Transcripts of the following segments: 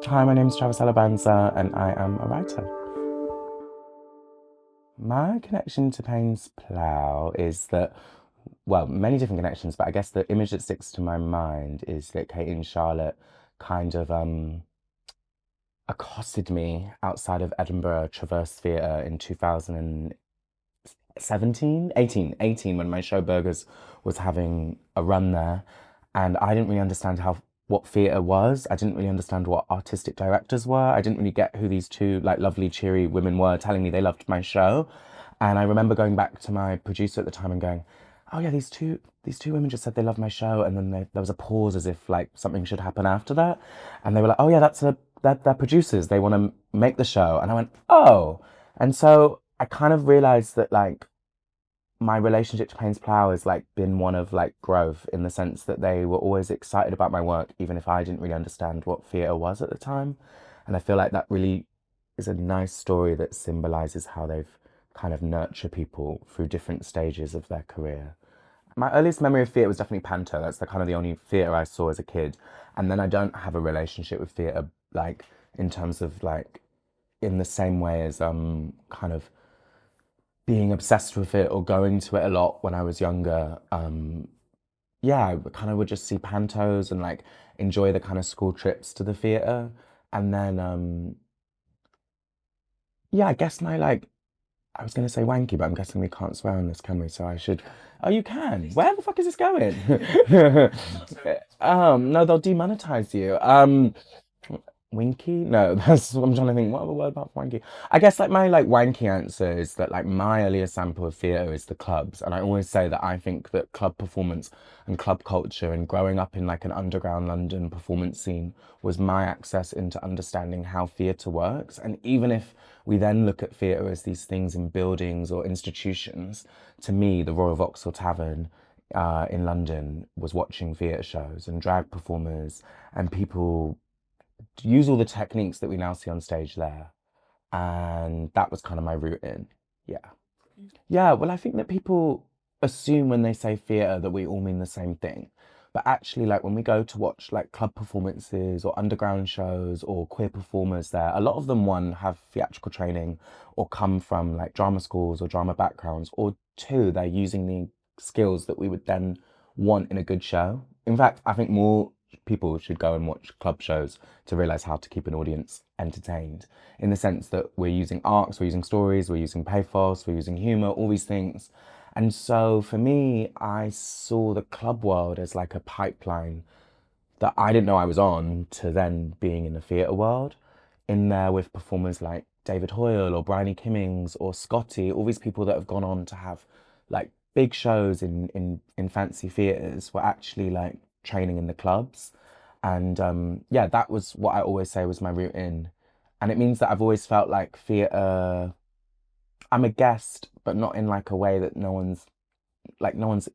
Hi, my name is Travis Alabanza and I am a writer. My connection to Paines Plough is that, well, many different connections, but I guess the image that sticks to my mind is that Katie and Charlotte kind of accosted me outside of Edinburgh Traverse Theatre in 2017, 18, when my show Burgerz was having a run there. And I didn't really understand what theatre was. I didn't really understand what artistic directors were. I didn't really get who these two like lovely, cheery women were telling me they loved my show. And I remember going back to my producer at the time and going, "Oh yeah, these two women just said they love my show," and then there was a pause as if like something should happen after that, and they were like, "Oh yeah, they're producers. They want to make the show," and I went, "Oh," and so I kind of realized that like my relationship to Paines Plough has like been one of like growth in the sense that they were always excited about my work, even if I didn't really understand what theatre was at the time. And I feel like that really is a nice story that symbolizes how they've kind of nurtured people through different stages of their career. My earliest memory of theatre was definitely Panto. That's the kind of the only theatre I saw as a kid. And then I don't have a relationship with theatre like in terms of like in the same way as kind of being obsessed with it or going to it a lot when I was younger. Yeah, I kind of would just see pantos and like enjoy the kind of school trips to the theatre. And then, yeah, I guess my like, I was going to say wanky, but I'm guessing we can't swear on this, can we? So I should. Oh, you can. Where the fuck is this going? No, they'll demonetize you. Winky? No, that's what I'm trying to think. What other word about wanky? I guess like my like wanky answer is that like my earliest sample of theatre is the clubs. And I always say that I think that club performance and club culture and growing up in like an underground London performance scene was my access into understanding how theatre works. And even if we then look at theatre as these things in buildings or institutions, to me, the Royal Vauxhall Tavern in London was watching theatre shows and drag performers and people use all the techniques that we now see on stage there. And that was kind of my route in. Yeah. Yeah, well, I think that people assume when they say theatre that we all mean the same thing. But actually, like when we go to watch like club performances or underground shows or queer performers there, a lot of them, one, have theatrical training or come from like drama schools or drama backgrounds, or two, they're using the skills that we would then want in a good show. In fact, I think more people should go and watch club shows to realize how to keep an audience entertained in the sense that we're using arcs, we're using stories, we're using pathos, we're using humor, all these things. And so for me, I saw the club world as like a pipeline that I didn't know I was on to then being in the theatre world, in there with performers like David Hoyle or Bryony Kimmings or Scotty, all these people that have gone on to have like big shows in fancy theatres were actually like training in the clubs. And yeah, that was what I always say was my route in. And it means that I've always felt like theatre, I'm a guest, but not in like a way that no one's,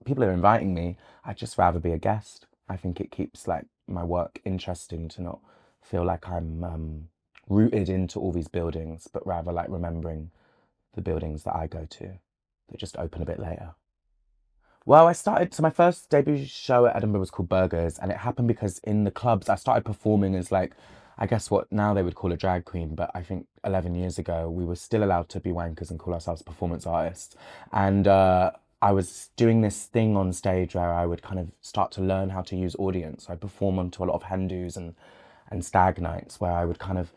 people are inviting me. I'd just rather be a guest. I think it keeps like my work interesting to not feel like I'm rooted into all these buildings, but rather like remembering the buildings that I go to that just open a bit later. Well, so my first debut show at Edinburgh was called Burgerz, and it happened because in the clubs I started performing as like, I guess what now they would call a drag queen, but I think 11 years ago we were still allowed to be wankers and call ourselves performance artists. And I was doing this thing on stage where I would kind of start to learn how to use audience. I'd perform onto a lot of hen dos and stag nights where I would kind of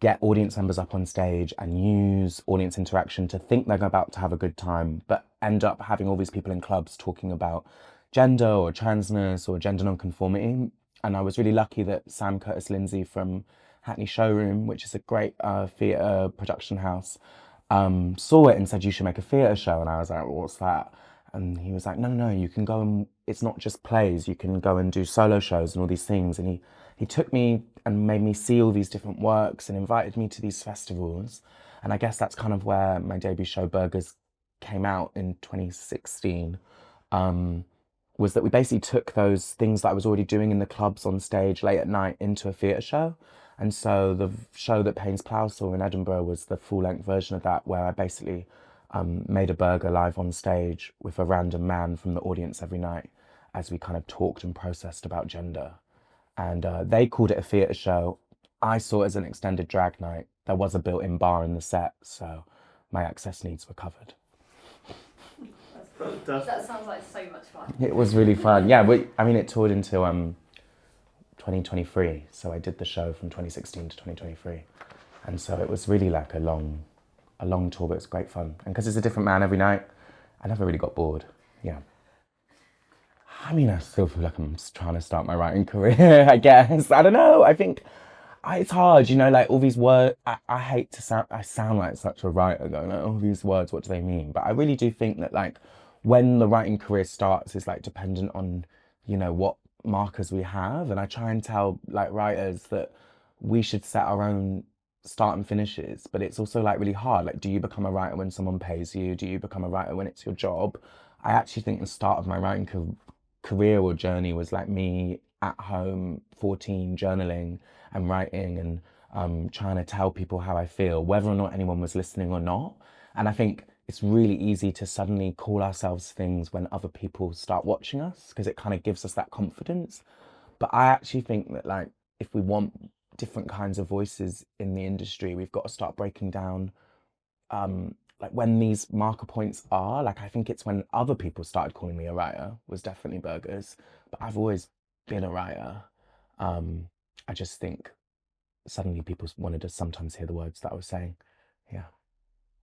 get audience members up on stage and use audience interaction to think they're about to have a good time, but end up having all these people in clubs talking about gender or transness or gender nonconformity. And I was really lucky that Sam Curtis Lindsay from Hackney Showroom, which is a great theatre production house, saw it and said, "You should make a theatre show." And I was like, "Well, what's that?" And he was like, "No, no, no, you can go and it's not just plays, you can go and do solo shows and all these things." And he took me and made me see all these different works and invited me to these festivals. And I guess that's kind of where my debut show Burgerz came out in 2016. Was that we basically took those things that I was already doing in the clubs on stage late at night into a theatre show. And so the show that Paines Plough saw in Edinburgh was the full-length version of that, where I basically made a burger live on stage with a random man from the audience every night as we kind of talked and processed about gender. And they called it a theatre show. I saw it as an extended drag night. There was a built-in bar in the set, so my access needs were covered. That sounds like so much fun. It was really fun. Yeah, I mean, it toured until 2023, so I did the show from 2016 to 2023, and so it was really like a long tour, but it's great fun. And because it's a different man every night, I never really got bored. Yeah. I mean, I still feel like I'm trying to start my writing career, I guess. I don't know. I think it's hard, you know, like all these words. I hate to sound, I sound like such a writer going, like, all these words, what do they mean? But I really do think that, like, when the writing career starts is like dependent on, you know, what markers we have. And I try and tell like writers that we should set our own start and finishes, but it's also like really hard. Like, do you become a writer when someone pays you? Do you become a writer when it's your job? I actually think the start of my writing career or journey was like me at home, 14, journaling and writing and trying to tell people how I feel, whether or not anyone was listening or not. And I think it's really easy to suddenly call ourselves things when other people start watching us because it kind of gives us that confidence. But I actually think that, like, if we want different kinds of voices in the industry, we've got to start breaking down like when these marker points are. Like, I think it's when other people started calling me a writer was definitely Burgerz, but I've always been a writer. I just think suddenly people wanted to sometimes hear the words that I was saying. Yeah.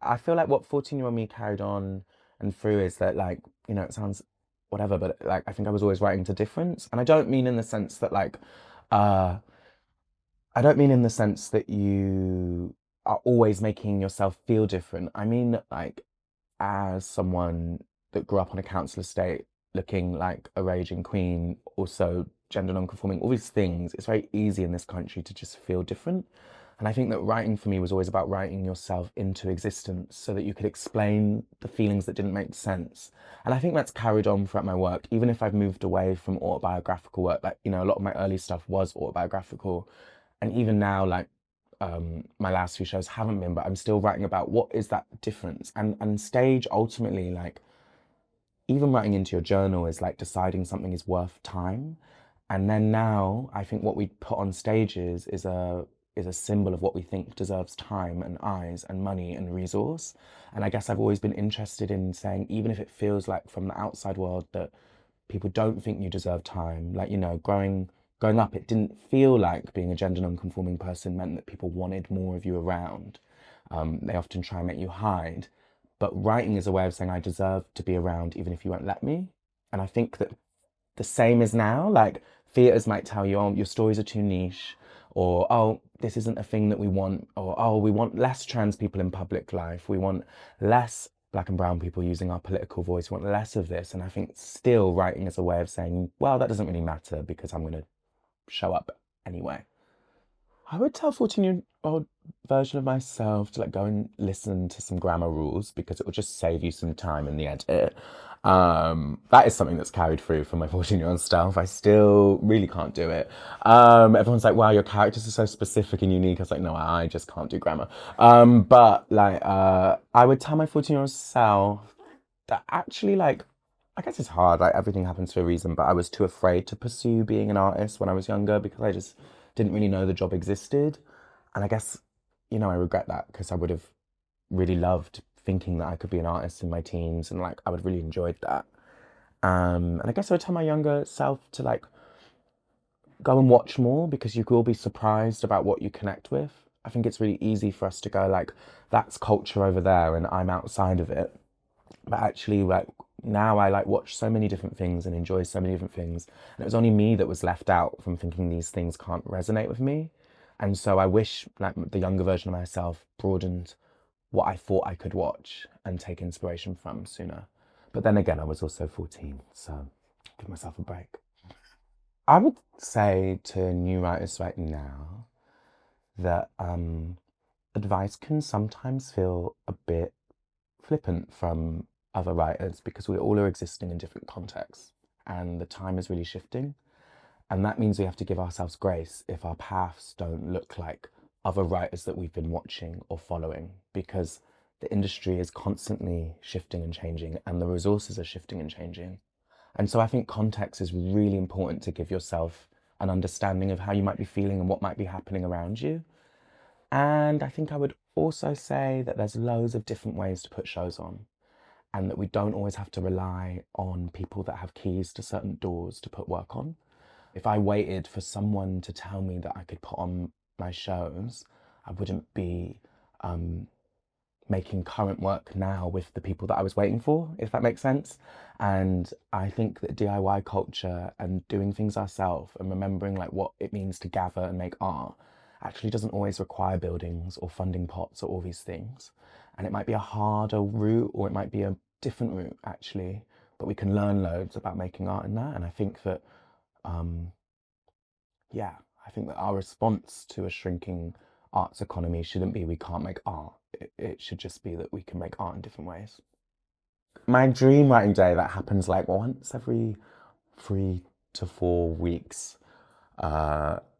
I feel like what 14-year-old me carried on and through is that, like, you know, it sounds whatever, but like I think I was always writing to difference. And I don't mean in the sense that like uh I don't mean in the sense that you are always making yourself feel different. I mean that, like, as someone that grew up on a council estate looking like a raging queen, also gender non-conforming, all these things, it's very easy in this country to just feel different. And I think that writing for me was always about writing yourself into existence so that you could explain the feelings that didn't make sense. And I think that's carried on throughout my work, even if I've moved away from autobiographical work. Like, you know, a lot of my early stuff was autobiographical. And even now, like, my last few shows haven't been, but I'm still writing about what is that difference. And stage ultimately, like, even writing into your journal is like deciding something is worth time. And then now I think what we put on stages is a symbol of what we think deserves time and eyes and money and resource. And I guess I've always been interested in saying, even if it feels like from the outside world that people don't think you deserve time, like, you know, growing up, it didn't feel like being a gender non-conforming person meant that people wanted more of you around. They often try and make you hide. But writing is a way of saying I deserve to be around even if you won't let me. And I think that the same is now. Like, theatres might tell you, oh, your stories are too niche, or oh, this isn't a thing that we want, or oh, we want less trans people in public life. We want less black and brown people using our political voice. We want less of this. And I think still writing is a way of saying, well, that doesn't really matter because I'm going to show up anyway. I would tell 14-year-old version of myself to like go and listen to some grammar rules because it will just save you some time in the edit. That is something that's carried through from my 14-year-old self. I still really can't do it. Everyone's like, wow, your characters are so specific and unique. I was like, no, I just can't do grammar. But like, I would tell my 14-year-old self that actually, like, I guess it's hard, like everything happens for a reason, but I was too afraid to pursue being an artist when I was younger because I just didn't really know the job existed. And I guess, you know, I regret that because I would have really loved thinking that I could be an artist in my teens and like I would really enjoyed that. And I guess I would tell my younger self to like go and watch more because you will be surprised about what you connect with. I think it's really easy for us to go like, that's culture over there and I'm outside of it. But actually, like, now I like watch so many different things and enjoy so many different things. And it was only me that was left out from thinking these things can't resonate with me. And so I wish like the younger version of myself broadened what I thought I could watch and take inspiration from sooner. But then again, I was also 14, so give myself a break. I would say to new writers right now that advice can sometimes feel a bit flippant from other writers because we all are existing in different contexts and the time is really shifting. And that means we have to give ourselves grace if our paths don't look like other writers that we've been watching or following because the industry is constantly shifting and changing and the resources are shifting and changing. And so I think context is really important to give yourself an understanding of how you might be feeling and what might be happening around you. And I think I would also say that there's loads of different ways to put shows on, and that we don't always have to rely on people that have keys to certain doors to put work on. If I waited for someone to tell me that I could put on my shows, I wouldn't be making current work now with the people that I was waiting for, if that makes sense. And I think that DIY culture and doing things ourselves and remembering like what it means to gather and make art actually doesn't always require buildings or funding pots or all these things. And it might be a harder route or it might be a different route actually, but we can learn loads about making art in that. And I think that, yeah, I think that our response to a shrinking arts economy shouldn't be we can't make art. It should just be that we can make art in different ways. My dream writing day that happens like once every 3 to 4 weeks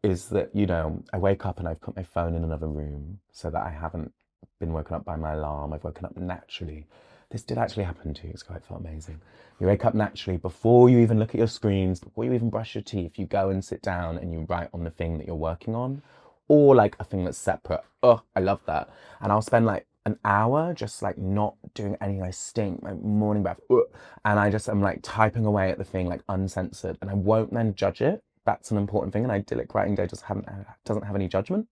is that, you know, I wake up and I've put my phone in another room so that I haven't been woken up by my alarm. I've woken up naturally. This did actually happen 2 weeks ago. It felt amazing. You wake up naturally before you even look at your screens, before you even brush your teeth. You go and sit down and you write on the thing that you're working on, or like a thing that's separate. Oh, I love that. And I'll spend like an hour just like not doing any. I stink, my morning breath, and I just am like typing away at the thing like uncensored, and I won't then judge it. That's an important thing. An idyllic writing day doesn't have any judgment.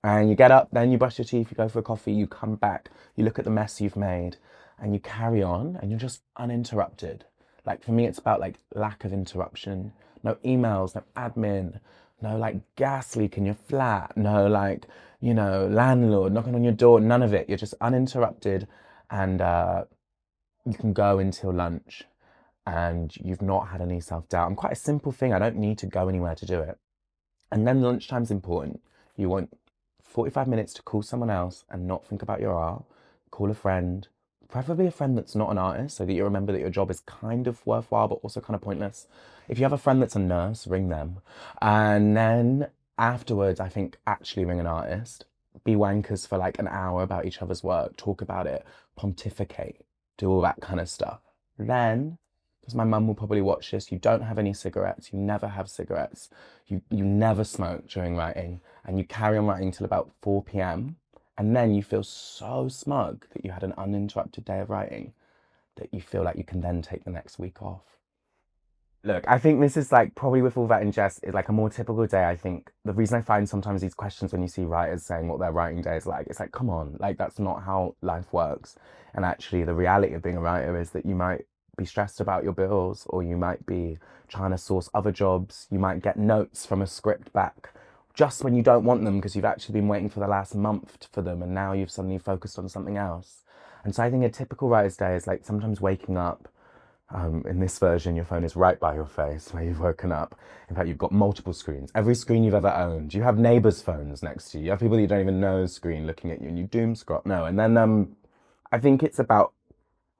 And you get up, then you brush your teeth, you go for a coffee, you come back, you look at the mess you've made, and you carry on, and you're just uninterrupted. Like for me, it's about like lack of interruption. No emails, no admin, no like gas leak in your flat, no like, you know, landlord knocking on your door, none of it. You're just uninterrupted, and you can go until lunch, and you've not had any self-doubt. And quite a simple thing, I don't need to go anywhere to do it. And then lunchtime's important. You want 45 minutes to call someone else and not think about your art. Call a friend, preferably a friend that's not an artist, so that you remember that your job is kind of worthwhile but also kind of pointless. If you have a friend that's a nurse, ring them. And then afterwards, I think actually ring an artist. Be wankers for like an hour about each other's work, talk about it, pontificate, do all that kind of stuff. Then, because my mum will probably watch this, you don't have any cigarettes, you never have cigarettes, you never smoke during writing, and you carry on writing till about 4 p.m. And then you feel so smug that you had an uninterrupted day of writing that you feel like you can then take the next week off. Look, I think this is like probably with all that in jest, is like a more typical day. I think the reason I find sometimes these questions when you see writers saying what their writing day is like, it's like, come on, like that's not how life works. And actually, the reality of being a writer is that you might be stressed about your bills, or you might be trying to source other jobs. You might get notes from a script back just when you don't want them because you've actually been waiting for the last month for them, and now you've suddenly focused on something else. And so I think a typical writer's day is like sometimes waking up. In this version, your phone is right by your face where you've woken up. In fact, you've got multiple screens. Every screen you've ever owned. You have neighbors' phones next to you. You have people that you don't even know screen looking at you, and you doom scroll. No, and then I think it's about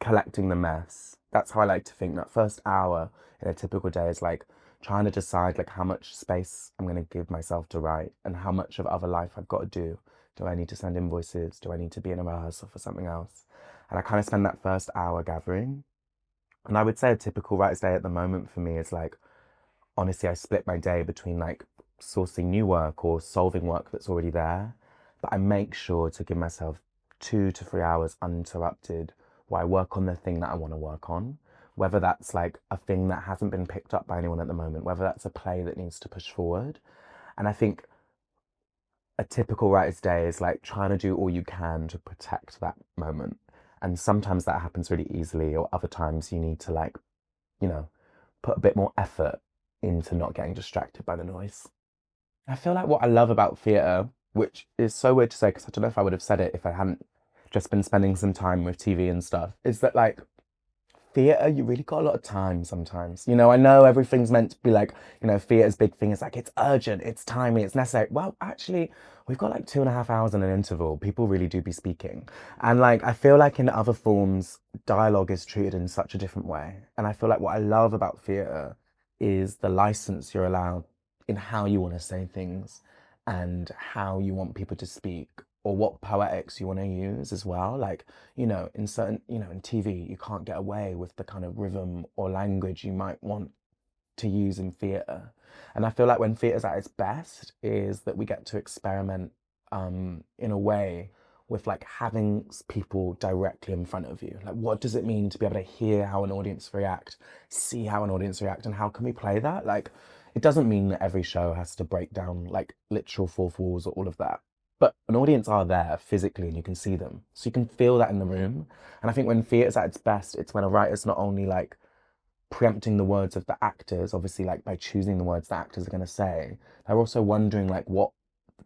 collecting the mess. That's how I like to think. That first hour in a typical day is like trying to decide like how much space I'm going to give myself to write and how much of other life I've got to do. Do I need to send invoices? Do I need to be in a rehearsal for something else? And I kind of spend that first hour gathering. And I would say a typical writer's day at the moment for me is like, honestly, I split my day between like sourcing new work or solving work that's already there. But I make sure to give myself 2 to 3 hours uninterrupted while I work on the thing that I want to work on. Whether that's like a thing that hasn't been picked up by anyone at the moment, whether that's a play that needs to push forward. And I think a typical writer's day is like trying to do all you can to protect that moment. And sometimes that happens really easily, or other times you need to like, you know, put a bit more effort into not getting distracted by the noise. I feel like what I love about theatre, which is so weird to say because I don't know if I would have said it if I hadn't just been spending some time with TV and stuff, is that like theatre, you really got a lot of time sometimes. You know, I know everything's meant to be like, you know, theatre's big thing is like it's urgent, it's timely, it's necessary. Well, actually, we've got like 2.5 hours in an interval. People really do be speaking. And like, I feel like in other forms, dialogue is treated in such a different way. And I feel like what I love about theatre is the license you're allowed in how you want to say things and how you want people to speak, or what poetics you want to use as well. Like, you know, in certain, you know, in TV, you can't get away with the kind of rhythm or language you might want to use in theatre. And I feel like when theatre's at its best is that we get to experiment in a way with like having people directly in front of you. Like, what does it mean to be able to hear how an audience react, see how an audience react, and how can we play that? Like, it doesn't mean that every show has to break down like literal fourth walls or all of that. But an audience are there physically and you can see them. So you can feel that in the room. And I think when theatre's at its best, it's when a writer's not only like preempting the words of the actors, obviously like by choosing the words the actors are going to say, they're also wondering like what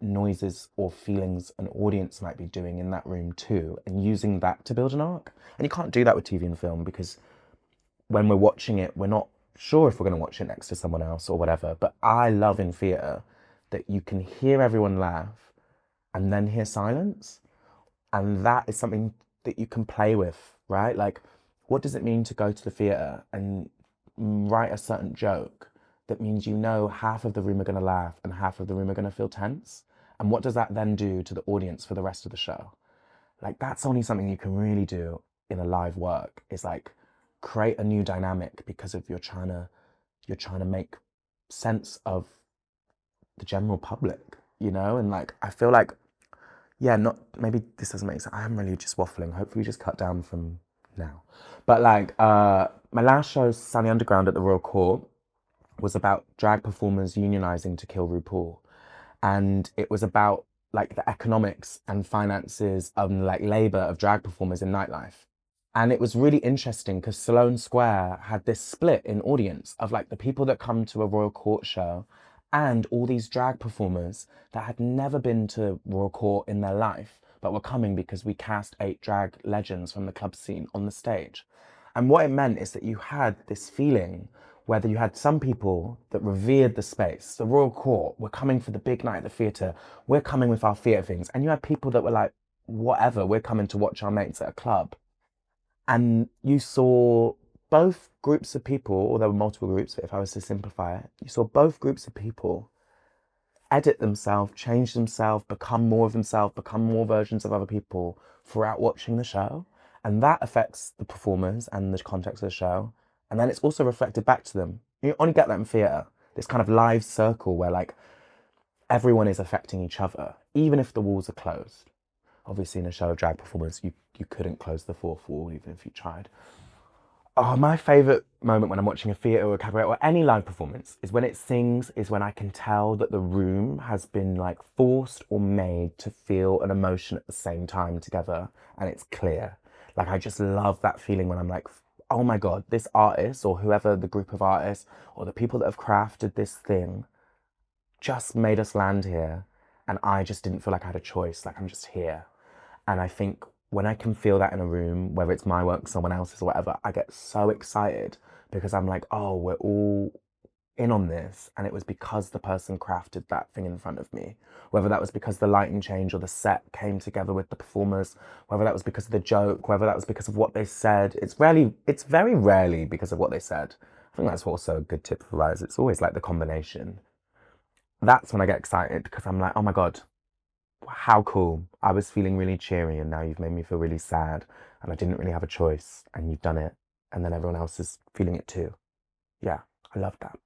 noises or feelings an audience might be doing in that room too, and using that to build an arc. And you can't do that with TV and film because when we're watching it, we're not sure if we're going to watch it next to someone else or whatever. But I love in theatre that you can hear everyone laugh and then hear silence. And that is something that you can play with, right? Like, what does it mean to go to the theatre and write a certain joke that means you know half of the room are going to laugh and half of the room are going to feel tense? And what does that then do to the audience for the rest of the show? Like, that's only something you can really do in a live work, is like create a new dynamic because of you're trying to make sense of the general public, you know? And like, I feel like, yeah, not, maybe this doesn't make sense. I am really just waffling. Hopefully we just cut down from now. But like, my last show, Sunny Underground at the Royal Court, was about drag performers unionizing to kill RuPaul. And it was about like the economics and finances and like labor of drag performers in nightlife. And it was really interesting because Sloane Square had this split in audience of like the people that come to a Royal Court show and all these drag performers that had never been to Royal Court in their life, but were coming because we cast 8 drag legends from the club scene on the stage. And what it meant is that you had this feeling whether you had some people that revered the space, the Royal Court, we're coming for the big night at the theatre, we're coming with our theatre things. And you had people that were like, whatever, we're coming to watch our mates at a club. And you saw both groups of people, or there were multiple groups, but if I was to simplify it, you saw both groups of people edit themselves, change themselves, become more of themselves, become more versions of other people throughout watching the show. And that affects the performers and the context of the show. And then it's also reflected back to them. You only get that in theatre. This kind of live circle where like everyone is affecting each other, even if the walls are closed. Obviously in a show of drag performers, you couldn't close the fourth wall even if you tried. Oh, my favourite moment when I'm watching a theatre or a cabaret or any live performance is when it sings, is when I can tell that the room has been like forced or made to feel an emotion at the same time together and it's clear. Like, I just love that feeling when I'm like, oh my God, this artist or whoever the group of artists or the people that have crafted this thing just made us land here. And I just didn't feel like I had a choice. Like, I'm just here. And I think when I can feel that in a room, whether it's my work, someone else's or whatever, I get so excited because I'm like, oh, we're all in on this. And it was because the person crafted that thing in front of me. Whether that was because the lighting change or the set came together with the performers, whether that was because of the joke, whether that was because of what they said. It's very rarely because of what they said. I think that's also a good tip for writers. It's always like the combination. That's when I get excited because I'm like, oh my God, how cool. I was feeling really cheery and now you've made me feel really sad and I didn't really have a choice and you've done it and then everyone else is feeling it too. Yeah, I love that.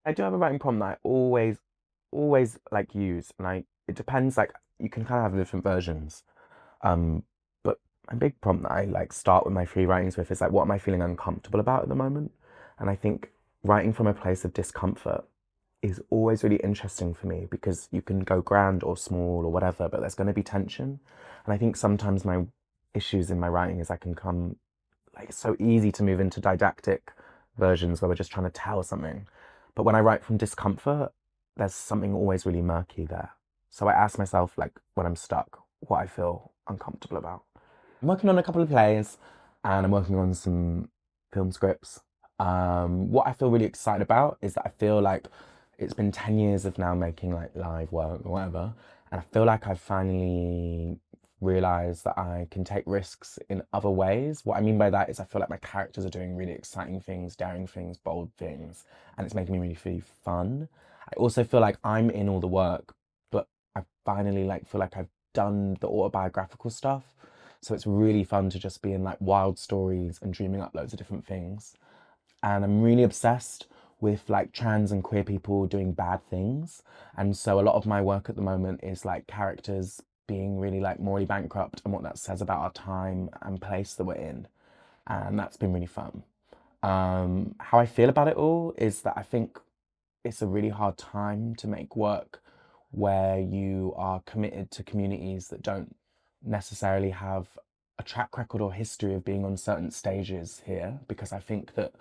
I do have a writing prompt that I always like use, and it depends, like you can kind of have different versions. But a big prompt that I like start with my free writings with is like, what am I feeling uncomfortable about at the moment? And I think writing from a place of discomfort is always really interesting for me because you can go grand or small or whatever, but there's going to be tension. And I think sometimes my issues in my writing is I can come like it's so easy to move into didactic versions where we're just trying to tell something. But when I write from discomfort, there's something always really murky there. So I ask myself, like, when I'm stuck, what I feel uncomfortable about. I'm working on a couple of plays and I'm working on some film scripts. What I feel really excited about is that I feel like it's been 10 years of now making like live work or whatever. And I feel like I've finally realized that I can take risks in other ways. What I mean by that is I feel like my characters are doing really exciting things, daring things, bold things, and it's making me really feel fun. I also feel like I'm in all the work, but I finally like feel like I've done the autobiographical stuff. So it's really fun to just be in like wild stories and dreaming up loads of different things. And I'm really obsessed with like trans and queer people doing bad things. And so a lot of my work at the moment is like characters being really like morally bankrupt and what that says about our time and place that we're in. And that's been really fun. How I feel about it all is that I think it's a really hard time to make work where you are committed to communities that don't necessarily have a track record or history of being on certain stages here, because I think that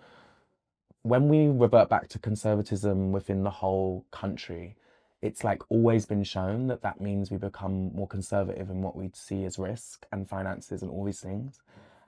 when we revert back to conservatism within the whole country, it's like always been shown that that means we become more conservative in what we see as risk and finances and all these things.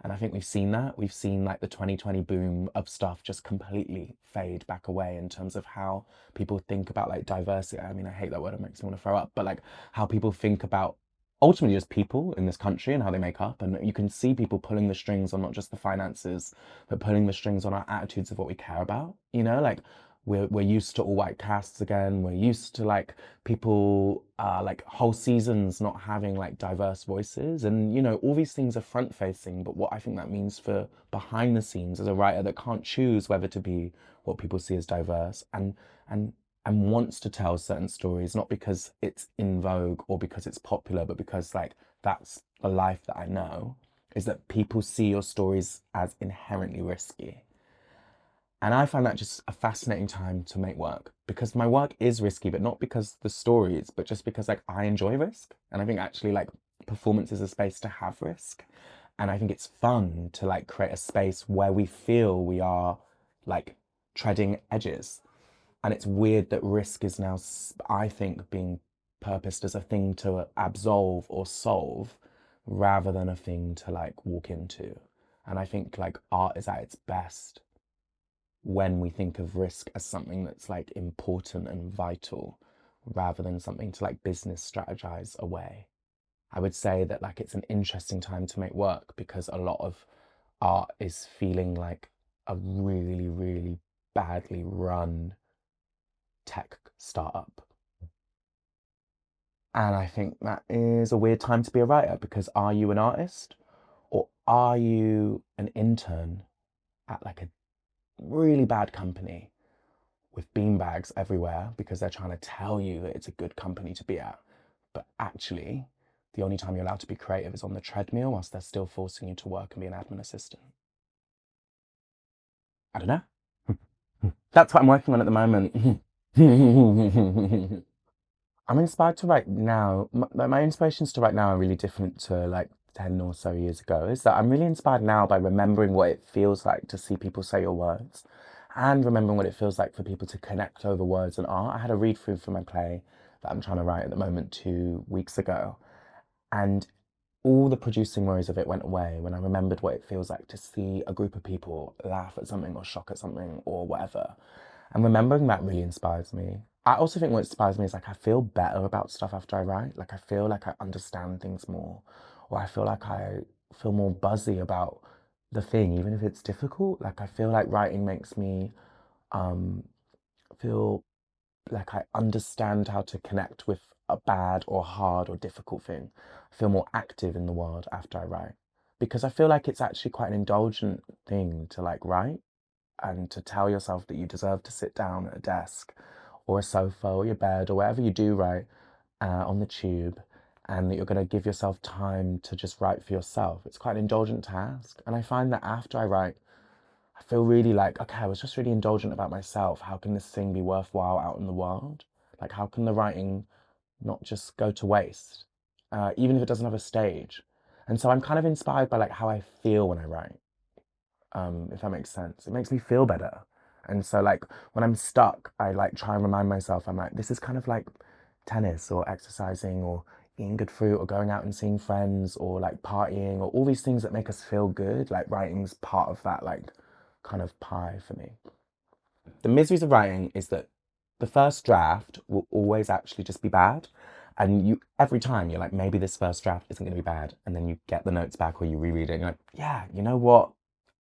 And I think we've seen that. We've seen like the 2020 boom of stuff just completely fade back away in terms of how people think about like diversity. I mean, I hate that word, it makes me want to throw up, but like how people think about ultimately just people in this country and how they make up. And you can see people pulling the strings on not just the finances, but pulling the strings on our attitudes of what we care about. You know, like we're used to all white casts again. We're used to like people like whole seasons not having like diverse voices, and you know all these things are front facing. But what I think that means for behind the scenes as a writer that can't choose whether to be what people see as diverse and and wants to tell certain stories, not because it's in vogue or because it's popular, but because like that's the life that I know, is that people see your stories as inherently risky. And I find that just a fascinating time to make work, because my work is risky, but not because the stories, but just because like I enjoy risk. And I think actually like performance is a space to have risk. And I think it's fun to like create a space where we feel we are like treading edges. And it's weird that risk is now, I think, being purposed as a thing to absolve or solve rather than a thing to like walk into. And I think like art is at its best when we think of risk as something that's like important and vital rather than something to like business strategize away. I would say that like it's an interesting time to make work because a lot of art is feeling like a really, really badly run tech startup. And I think that is a weird time to be a writer, because are you an artist or are you an intern at like a really bad company with beanbags everywhere because they're trying to tell you that it's a good company to be at, but actually the only time you're allowed to be creative is on the treadmill whilst they're still forcing you to work and be an admin assistant? I don't know. That's what I'm working on at the moment. I'm inspired to write now. My inspirations to write now are really different to like 10 or so years ago. Is that I'm really inspired now by remembering what it feels like to see people say your words and remembering what it feels like for people to connect over words and art. I had a read through for my play that I'm trying to write at the moment 2 weeks ago. And all the producing worries of it went away when I remembered what it feels like to see a group of people laugh at something or shock at something or whatever. And remembering that really inspires me. I also think what inspires me is like I feel better about stuff after I write. Like I feel like I understand things more, or I feel like I feel more buzzy about the thing, even if it's difficult. Like I feel like writing makes me um, feel like I understand how to connect with a bad or hard or difficult thing. I feel more active in the world after I write, because I feel like it's actually quite an indulgent thing to like write and to tell yourself that you deserve to sit down at a desk or a sofa or your bed or wherever you do write on the tube, and that you're going to give yourself time to just write for yourself. It's quite an indulgent task. And I find that after I write, I feel really like, okay, I was just really indulgent about myself. How can this thing be worthwhile out in the world? Like, how can the writing not just go to waste, even if it doesn't have a stage? And so I'm kind of inspired by like how I feel when I write, if that makes sense. It makes me feel better. And so like when I'm stuck, I like try and remind myself, I'm like, this is kind of like tennis or exercising or eating good food or going out and seeing friends or like partying or all these things that make us feel good. Like writing's part of that like kind of pie for me. The miseries of writing is that the first draft will always actually just be bad. And you every time you're like, maybe this first draft isn't going to be bad. And then you get the notes back or you reread it and you're like, yeah, you know what?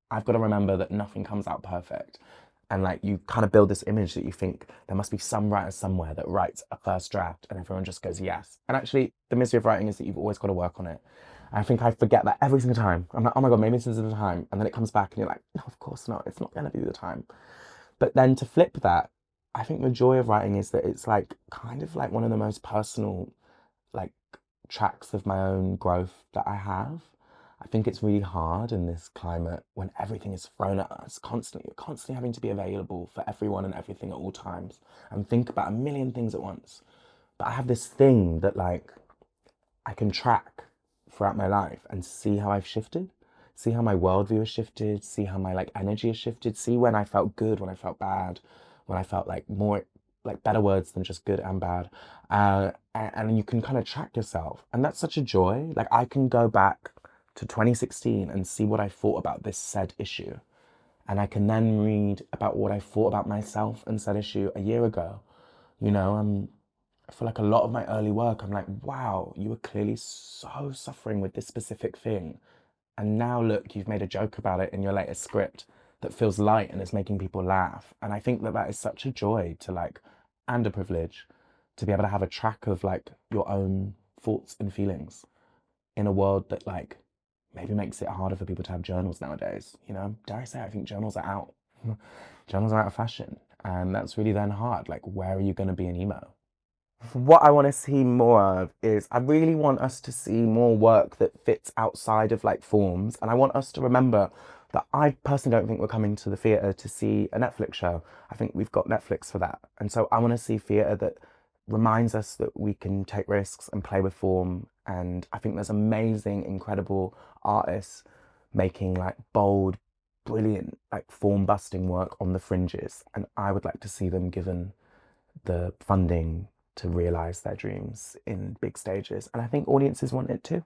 I've got to remember that nothing comes out perfect. And like you kind of build this image that you think there must be some writer somewhere that writes a first draft and everyone just goes yes. And actually the misery of writing is that you've always got to work on it. I think I forget that every single time. I'm like, oh my God, maybe this isn't the time. And then it comes back and you're like, no, of course not. It's not going to be the time. But then to flip that, I think the joy of writing is that it's like kind of like one of the most personal like tracks of my own growth that I have. I think it's really hard in this climate when everything is thrown at us constantly. You're constantly having to be available for everyone and everything at all times and think about a million things at once. But I have this thing that like I can track throughout my life and see how I've shifted, see how my worldview has shifted, see how my like energy has shifted, see when I felt good, when I felt bad, when I felt like more like better words than just good and bad. And you can kind of track yourself. And that's such a joy. Like I can go back to 2016 and see what I thought about this said issue. And I can then read about what I thought about myself and said issue a year ago. You know, I feel like a lot of my early work, I'm like, wow, you were clearly so suffering with this specific thing. And now look, you've made a joke about it in your latest script that feels light and is making people laugh. And I think that that is such a joy to like, and a privilege to be able to have a track of like your own thoughts and feelings in a world that like maybe makes it harder for people to have journals nowadays. You know, dare I say, I think journals are out. Journals are out of fashion. And that's really then hard. Like, where are you going to be in emo? What I want to see more of is I really want us to see more work that fits outside of like forms. And I want us to remember that I personally don't think we're coming to the theatre to see a Netflix show. I think we've got Netflix for that. And so I want to see theatre that reminds us that we can take risks and play with form. And I think there's amazing, incredible artists making like bold, brilliant, like form busting work on the fringes. And I would like to see them given the funding to realize their dreams in big stages. And I think audiences want it too.